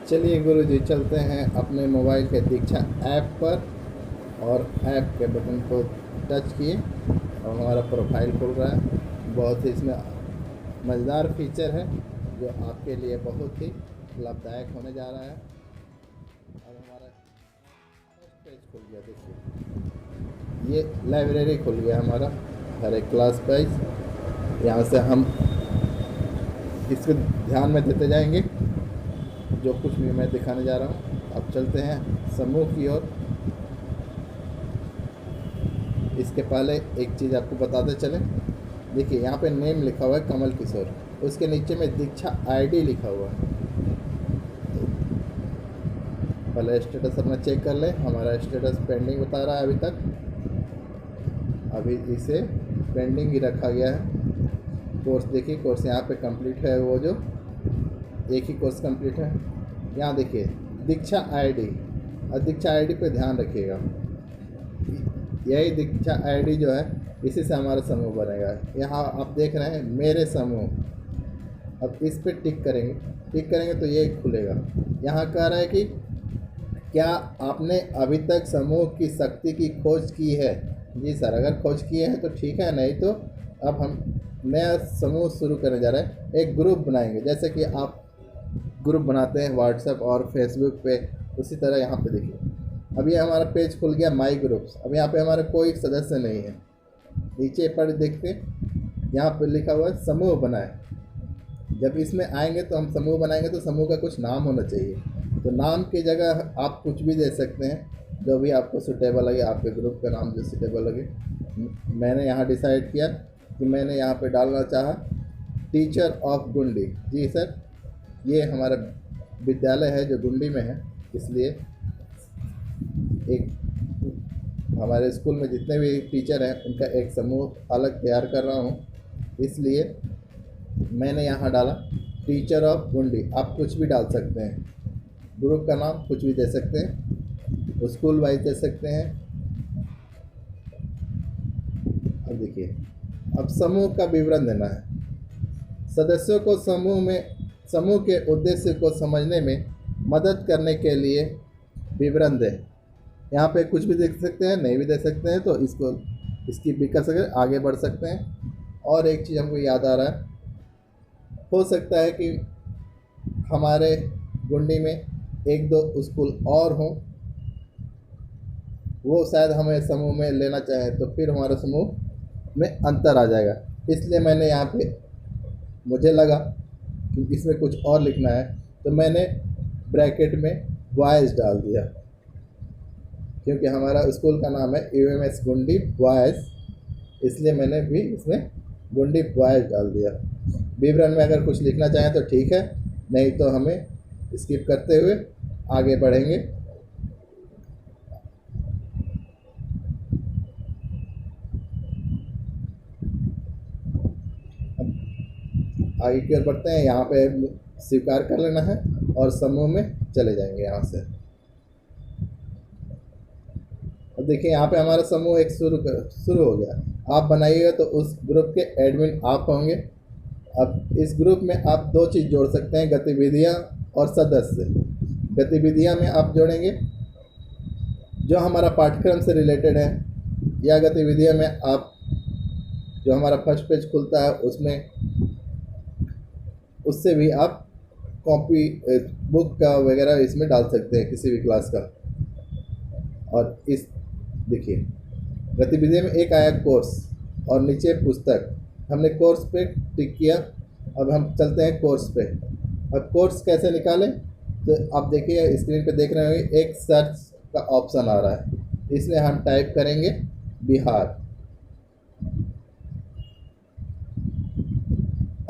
चलिए गुरुजी, चलते हैं अपने मोबाइल के दीक्षा ऐप पर और ऐप के बटन को टच किए और हमारा प्रोफाइल खुल रहा है। बहुत ही इसमें मज़ेदार फीचर है जो आपके लिए बहुत ही लाभदायक होने जा रहा है। अब हमारा फर्स्ट पेज खुल गया। देखिए, ये लाइब्रेरी खुल गया हमारा, हर एक क्लास वाइज। यहाँ से हम इसको ध्यान में देते जाएंगे जो कुछ भी मैं दिखाने जा रहा हूँ। अब चलते हैं समूह की ओर। इसके पहले एक चीज़ आपको बताते चलें। देखिए, यहाँ पे नेम लिखा हुआ है कमल किशोर, उसके नीचे में दीक्षा आईडी लिखा हुआ है। पहले स्टेटस अपना चेक कर लें। हमारा स्टेटस पेंडिंग बता रहा है अभी तक, अभी इसे पेंडिंग ही रखा गया है। कोर्स देखिए, कोर्स यहाँ पे कंप्लीट है, वो जो एक ही कोर्स कंप्लीट है। यहाँ देखिए दीक्षा आईडी, और दीक्षा आईडी पे ध्यान रखिएगा। यही दीक्षा आईडी जो है, इसी से हमारा समूह बनेगा। यहाँ आप देख रहे हैं मेरे समूह। अब इस पर टिक करेंगे तो ये खुलेगा। यहाँ कह रहा है कि क्या आपने अभी तक समूह की शक्ति की खोज की है। जी सर, अगर खोज किए हैं तो ठीक है, नहीं तो अब हम नया समूह शुरू करने जा रहे हैं। एक ग्रुप बनाएंगे, जैसे कि आप ग्रुप बनाते हैं व्हाट्सएप और फेसबुक पे, उसी तरह यहाँ पे देखिए अभी हमारा पेज खुल गया माई ग्रुप्स। अब यहाँ पे हमारा कोई सदस्य नहीं है। नीचे पर देखते यहाँ पे लिखा हुआ है समूह बनाए। जब इसमें आएंगे तो हम समूह बनाएंगे तो समूह का कुछ नाम होना चाहिए। तो नाम की जगह आप कुछ भी दे सकते हैं, जो भी आपको सूटेबल लगे, आपके ग्रुप का नाम जो सूटेबल लगे। मैंने यहाँ डिसाइड किया कि मैंने यहाँ पे डालना चाहा टीचर ऑफ गुंडी। जी सर, ये हमारा विद्यालय है जो गुंडी में है, इसलिए एक हमारे स्कूल में जितने भी टीचर हैं उनका एक समूह अलग तैयार कर रहा हूँ, इसलिए मैंने यहाँ डाला टीचर ऑफ गुंडी। आप कुछ भी डाल सकते हैं, ग्रुप का नाम कुछ भी दे सकते हैं, स्कूल वाइज दे सकते हैं। अब देखिए, अब समूह का विवरण देना है। सदस्यों को समूह के उद्देश्य को समझने में मदद करने के लिए विवरण दें। यहाँ पे कुछ भी देख सकते हैं, नहीं भी दे सकते हैं, तो इसको स्किप भी कर सकते हैं, आगे बढ़ सकते हैं। और एक चीज़ हमको याद आ रहा है, हो सकता है कि हमारे गुंडी में एक दो स्कूल और हों, वो शायद हमें समूह में लेना चाहें, तो फिर हमारा समूह में अंतर आ जाएगा। इसलिए मैंने यहाँ पे, मुझे लगा कि इसमें कुछ और लिखना है, तो मैंने ब्रैकेट में बॉयज़ डाल दिया, क्योंकि हमारा स्कूल का नाम है यूएमएस गुंडी बॉयज़, इसलिए मैंने भी इसमें गुंडी बॉयज़ डाल दिया। विवरण में अगर कुछ लिखना चाहें तो ठीक है, नहीं तो हमें स्किप करते हुए आगे बढ़ेंगे। आगे की ओर बढ़ते हैं। यहाँ पे स्वीकार कर लेना है और समूह में चले जाएंगे यहाँ से। अब देखिए, यहाँ पे हमारा समूह एक शुरू हो गया। आप बनाइएगा तो उस ग्रुप के एडमिन आप होंगे। अब इस ग्रुप में आप दो चीज़ जोड़ सकते हैं, गतिविधियाँ और सदस्य। गतिविधियाँ में आप जोड़ेंगे जो हमारा पाठ्यक्रम से रिलेटेड है, या गतिविधियाँ में आप जो हमारा फर्स्ट पेज खुलता है उसमें, उससे भी आप कॉपी बुक का वगैरह इसमें डाल सकते हैं, किसी भी क्लास का। और इस देखिए गतिविधि में एक आया कोर्स और नीचे पुस्तक, हमने कोर्स पे टिक किया। अब हम चलते हैं कोर्स पे। अब कोर्स कैसे निकालें, तो आप देखिए स्क्रीन पे देख रहे होंगे एक सर्च का ऑप्शन आ रहा है, इसमें हम टाइप करेंगे बिहार।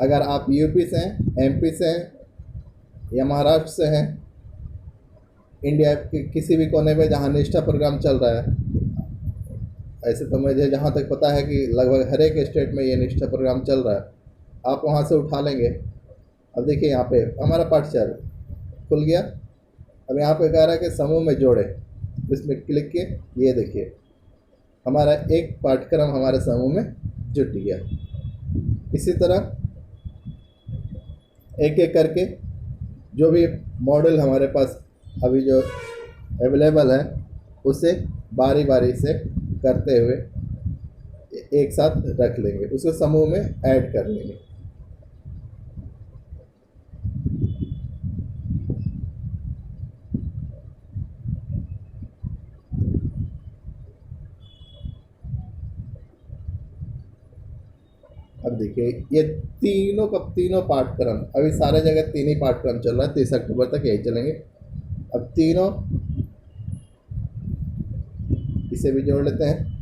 अगर आप यूपी से हैं, एमपी से हैं या महाराष्ट्र से हैं, इंडिया के किसी भी कोने में जहाँ निष्ठा प्रोग्राम चल रहा है, ऐसे तो मुझे जहाँ तक पता है कि लगभग हर एक स्टेट में ये निष्ठा प्रोग्राम चल रहा है, आप वहाँ से उठा लेंगे। अब देखिए यहाँ पे हमारा पाठ्यक्रम खुल गया। अब यहाँ पे कह रहा है कि समूह में जोड़े, इसमें क्लिक किए, ये देखिए हमारा एक पाठ्यक्रम हमारे समूह में जुट गया। इसी तरह एक एक करके जो भी मॉडल हमारे पास अभी जो अवेलेबल है उसे बारी बारी से करते हुए एक साथ रख लेंगे, उसको समूह में ऐड कर लेंगे। अब देखिए ये तीनों का तीनों पाठ्यक्रम, अभी सारे जगह तीन ही पाठ्यक्रम चल रहा है, 30 अक्टूबर तक यही चलेंगे। अब तीनों इसे भी जोड़ लेते हैं।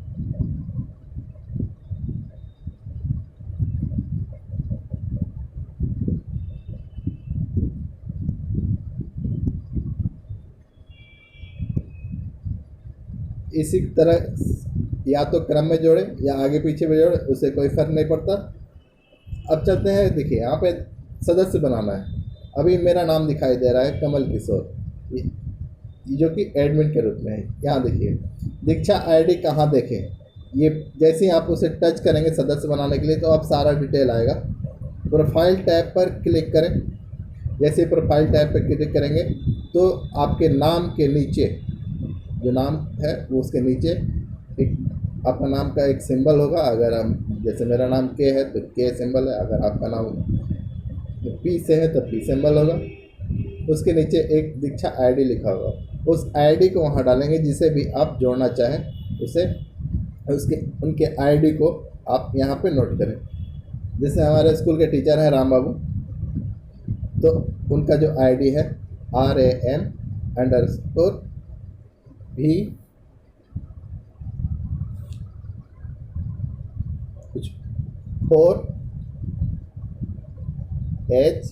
इसी तरह या तो क्रम में जोड़े या आगे पीछे में जोड़े, उससे कोई फर्क नहीं पड़ता। अब चलते हैं, देखिए यहाँ पे सदस्य बनाना है। अभी मेरा नाम दिखाई दे रहा है कमल किशोर, जो कि एडमिन के रूप में है। यहाँ देखिए दीक्षा आईडी कहाँ देखें, ये जैसे ही आप उसे टच करेंगे सदस्य बनाने के लिए तो आप सारा डिटेल आएगा। प्रोफाइल टैब पर क्लिक करें। जैसे ही प्रोफाइल टैब पर क्लिक करेंगे तो आपके नाम के नीचे जो नाम है वो उसके नीचे एक आपका नाम का एक सिंबल होगा। अगर हम जैसे मेरा नाम के है तो के सिंबल है, अगर आपका नाम पी से है तो पी सिंबल होगा। उसके नीचे एक दीक्षा आईडी लिखा होगा, उस आईडी को वहाँ डालेंगे। जिसे भी आप जोड़ना चाहें उसे उसके उनके आईडी को आप यहाँ पे नोट करें। जैसे हमारे स्कूल के टीचर हैं राम बाबू, तो उनका जो आईडी है RAM_V कुछ 4H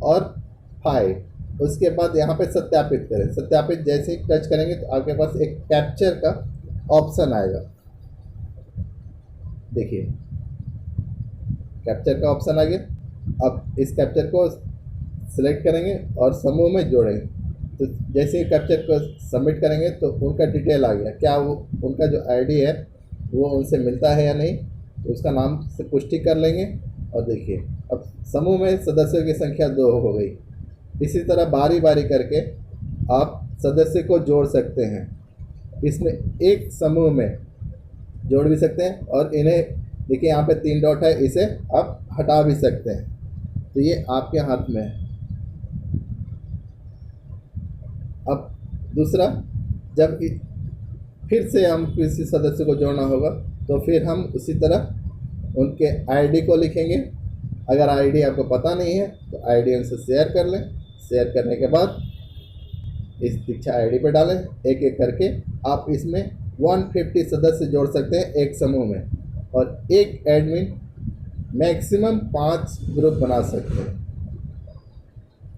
और 5। उसके बाद यहाँ पे सत्यापित करें। सत्यापित जैसे ही टच करेंगे तो आपके पास एक कैप्चर का ऑप्शन आएगा। देखिए कैप्चर का ऑप्शन आ गया। अब इस कैप्चर को सिलेक्ट करेंगे और समूह में जोड़ेंगे। तो जैसे ही कैप्चर को सबमिट करेंगे तो उनका डिटेल आ गया, क्या वो उनका जो आईडी है वो उनसे मिलता है या नहीं, तो उसका नाम से पुष्टि कर लेंगे। और देखिए अब समूह में सदस्यों की संख्या 2 हो गई। इसी तरह बारी बारी करके आप सदस्य को जोड़ सकते हैं। इसमें एक समूह में जोड़ भी सकते हैं और इन्हें देखिए यहाँ पे 3 डॉट है, इसे आप हटा भी सकते हैं। तो ये आपके हाथ में है। अब दूसरा, जब फिर से हम किसी सदस्य को जोड़ना होगा तो फिर हम उसी तरह उनके आईडी को लिखेंगे। अगर आईडी आपको पता नहीं है तो आईडी उनसे शेयर कर लें। शेयर करने के बाद इस दीक्षा आईडी पे डालें। एक एक करके आप इसमें 150 सदस्य जोड़ सकते हैं एक समूह में, और एक एडमिन मैक्सिमम 5 ग्रुप बना सकते हैं।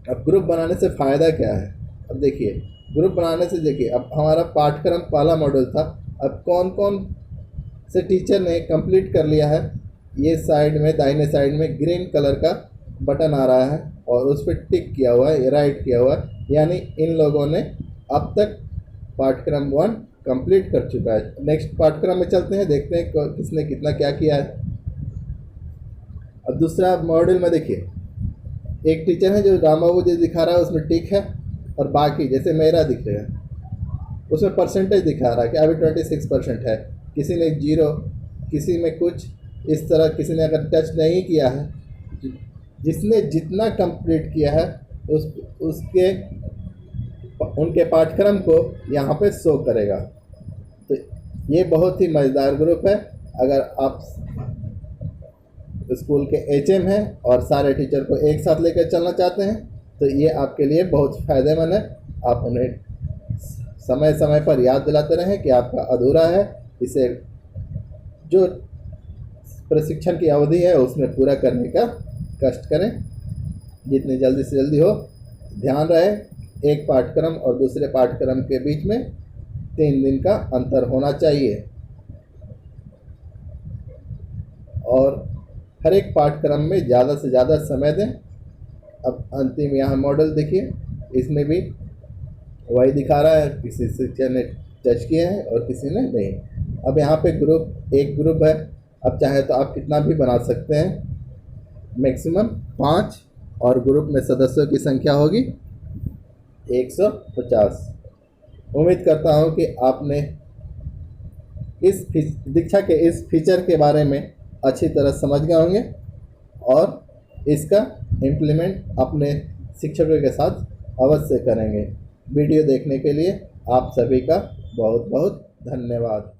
अब ग्रुप बनाने से फ़ायदा क्या है? अब देखिए ग्रुप बनाने से देखिए अब हमारा पाठ्यक्रम पहला मॉडल था। अब कौन कौन से टीचर ने कंप्लीट कर लिया है, ये साइड में दाहिने साइड में ग्रीन कलर का बटन आ रहा है और उस पर टिक किया हुआ है, राइट किया हुआ है, यानी इन लोगों ने अब तक पाठ्यक्रम 1 कंप्लीट कर चुका है। नेक्स्ट पाठ्यक्रम में चलते हैं, देखते हैं किसने कितना क्या किया है। अब दूसरा मॉडल में देखिए एक टीचर है जो राम बाबू जी दिखा रहा है, उसमें टिक है, और बाकी जैसे मेरा दिख रहा है उसमें परसेंटेज दिखा रहा है कि अभी 26% है, किसी ने 0, किसी में कुछ इस तरह, किसी ने अगर टच नहीं किया है। जिसने जितना कंप्लीट किया है उसके उनके पाठ्यक्रम को यहाँ पे शो करेगा। तो ये बहुत ही मज़ेदार ग्रुप है। अगर आप स्कूल के HM हैं और सारे टीचर को एक साथ लेकर चलना चाहते हैं तो ये आपके लिए बहुत फ़ायदेमंद है। आप उन्हें समय समय पर याद दिलाते रहें कि आपका अधूरा है। इसे जो प्रशिक्षण की अवधि है उसमें पूरा करने का कष्ट करें, जितनी जल्दी से जल्दी हो। ध्यान रहे एक पाठ्यक्रम और दूसरे पाठ्यक्रम के बीच में 3 दिन का अंतर होना चाहिए, और हर एक पाठ्यक्रम में ज़्यादा से ज़्यादा समय दें। अब अंतिम यहाँ मॉडल देखिए, इसमें भी वही दिखा रहा है, किसी शिक्षक ने टच किया है और किसी ने नहीं। अब यहाँ पे एक ग्रुप है। अब चाहे तो आप कितना भी बना सकते हैं, मैक्सिमम 5 और ग्रुप में सदस्यों की संख्या होगी 150। उम्मीद करता हूँ कि आपने इस दीक्षा के इस फीचर के बारे में अच्छी तरह समझ गए होंगे और इसका इम्प्लीमेंट अपने शिक्षकों के साथ अवश्य करेंगे। वीडियो देखने के लिए आप सभी का बहुत बहुत धन्यवाद।